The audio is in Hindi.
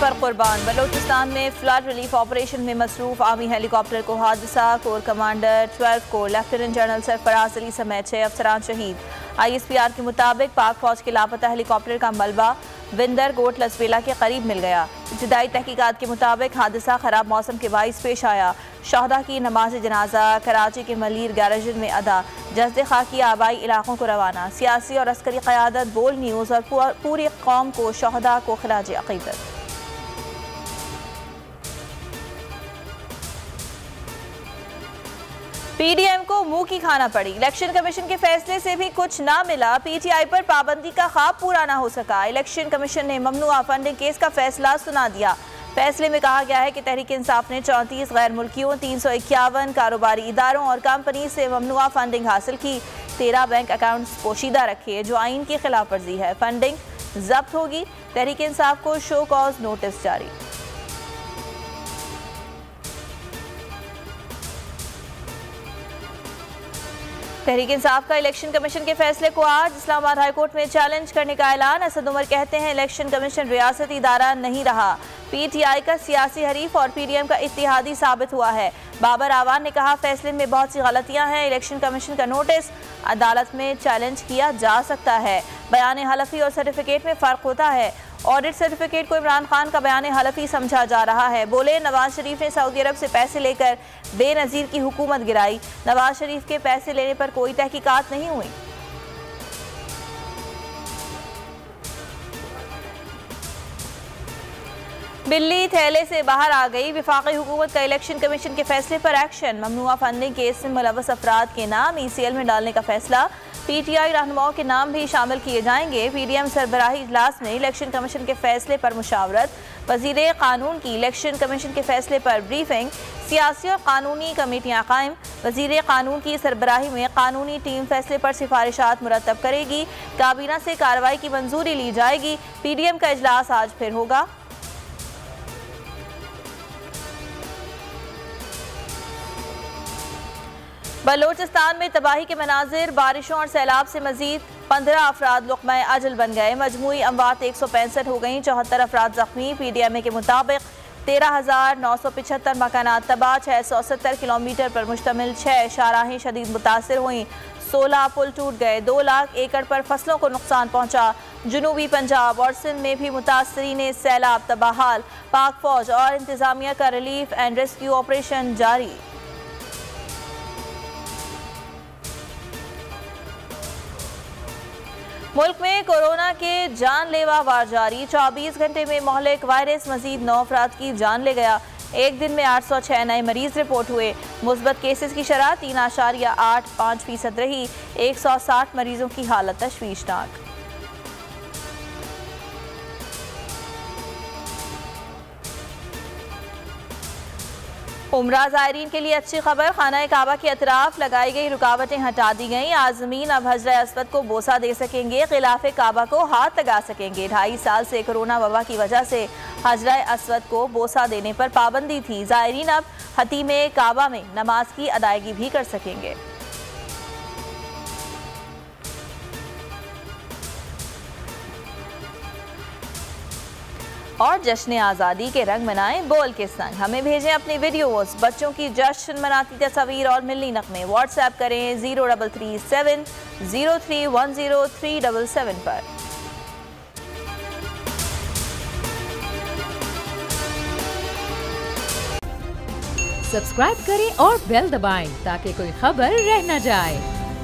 पर कुर्बान। बलोचिस्तान में फ्लड रिलीफ ऑपरेशन में मसरूफ आर्मी हेलीकॉप्टर को हादसा। कोर कमांडर 12 को लेफ्टिनेंट जनरल सरफराज अली समेत 6 अफसरान शहीद। ISPR के मुताबिक पाक फौज के लापता हेलीकॉप्टर का मलबा विंदर गोट लसबेला के करीब मिल गया। इब्तदाई तहकीकात के मुताबिक हादसा खराब मौसम के बाइस पेश आया। शहदा की नमाज जनाजा कराची के मलीर गैराजिन में अदा। जज्द खाकी आबाई इलाकों को रवाना। सियासी और अस्करी क़यादत बोल न्यूज़ और पूरी कौम को शहदा को खिराज अक़ीदत। PDM को मुंह की खाना पड़ी। इलेक्शन कमीशन के फैसले से भी कुछ ना मिला। PTI पर पाबंदी का ख्वाब पूरा ना हो सका। इलेक्शन कमीशन ने ममनुआ फंडिंग केस का फैसला सुना दिया। फैसले में कहा गया है कि तहरीक इंसाफ ने 34 गैर मुल्कियों, 351 कारोबारी इदारों और कंपनी से ममनुआ फंडिंग हासिल की। 13 बैंक अकाउंट्स पोशीदा रखे जो आइन की खिलाफ वर्जी है। फंडिंग जब्त होगी। तहरीक इंसाफ को शो कॉज नोटिस जारी। तहरीक इंसाफ का इलेक्शन कमीशन के फैसले को आज इस्लामाबाद हाई कोर्ट में चैलेंज करने का ऐलान। असद उमर कहते हैं इलेक्शन कमीशन रियासती इदारा नहीं रहा। PTI का सियासी हरीफ और PDM का इत्तेहादी साबित हुआ है। बाबर आवान ने कहा फैसले में बहुत सी गलतियां हैं। इलेक्शन कमीशन का नोटिस अदालत में चैलेंज किया जा सकता है। बयान हलफी और सर्टिफिकेट में फ़र्क होता है। ऑडिट सर्टिफिकेट को इमरान खान का बयान हलफी समझा जा रहा है। बोले नवाज शरीफ ने सऊदी अरब से पैसे लेकर बेनज़ीर की हुकूमत गिराई। नवाज शरीफ के पैसे लेने पर कोई तहकीकात नहीं हुई। बिल्ली थैले से बाहर आ गई। वफाकी हुकूमत का इलेक्शन कमीशन के फैसले पर एक्शन। ममनुआ फंडिंग केस में मुलव्वस अफराद के नाम ECL में डालने का फैसला। PTI रहनुमाओं के नाम भी शामिल किए जाएंगे। PDM सरबराही इजलास में इलेक्शन कमीशन के फैसले पर मुशावरत। वज़ीर कानून की इलेक्शन कमीशन के फैसले पर ब्रीफिंग। सियासी और कानूनी कमेटियाँ कायम। वज़ीर कानून की सरबराही में कानूनी टीम फैसले पर सिफारिशात मुरतब करेगी। काबीना से कार्रवाई की मंजूरी ली जाएगी। PDM का इजलास आज फिर होगा। बलोचिस्तान में तबाही के मनाजिर। बारिशों और सैलाब से मजीद 15 अफराद लुक़्मा अजल बन गए। मजमूई अमवात 165 हो गई। 74 अफराद जख्मी। PDMA के मुताबिक 13,975 मकानात तबाह। 670 किलोमीटर पर मुश्तमिल 6 शाहराहें शदीद मुतासिर हुई। 16 पुल टूट गए। 2 लाख एकड़ पर फसलों को नुकसान पहुंचा। जनूबी पंजाब और सिंध में भी मुतासरीन सैलाब तबाहाल। पाक फौज और इंतजामिया का रिलीफ एंड रेस्क्यू ऑपरेशन जारी। मुल्क में कोरोना के जानलेवा वार जारी। 24 घंटे में मोहलिक वायरस मजीद 9 अफराद की जान ले गया। एक दिन में 806 नए मरीज रिपोर्ट हुए। मुस्बत केसेस की शरह 3.85% रही। 160 मरीजों की हालत तशवीशनाक। उम्रा ज़ायरीन के लिए अच्छी खबर। खाना काबा के अतराफ लगाई गई रुकावटें हटा दी गईं। आज़मीन अब हजर अस्वद को बोसा दे सकेंगे। खिलाफ काबा को हाथ लगा सकेंगे। 2.5 साल से कोरोना वबा की वजह से हजर अस्वद को बोसा देने पर पाबंदी थी। ज़ायरीन अब हतीमे काबा में नमाज की अदायगी भी कर सकेंगे। और जश्न आज़ादी के रंग मनाएं बोल के संग। हमें भेजें अपनी वीडियोस। बच्चों की जश्न मनाती तस्वीर और मिलनी नगमे व्हाट्सएप करें 0337 0310 पर। सब्सक्राइब करें और बेल दबाएं ताकि कोई खबर रह न जाए।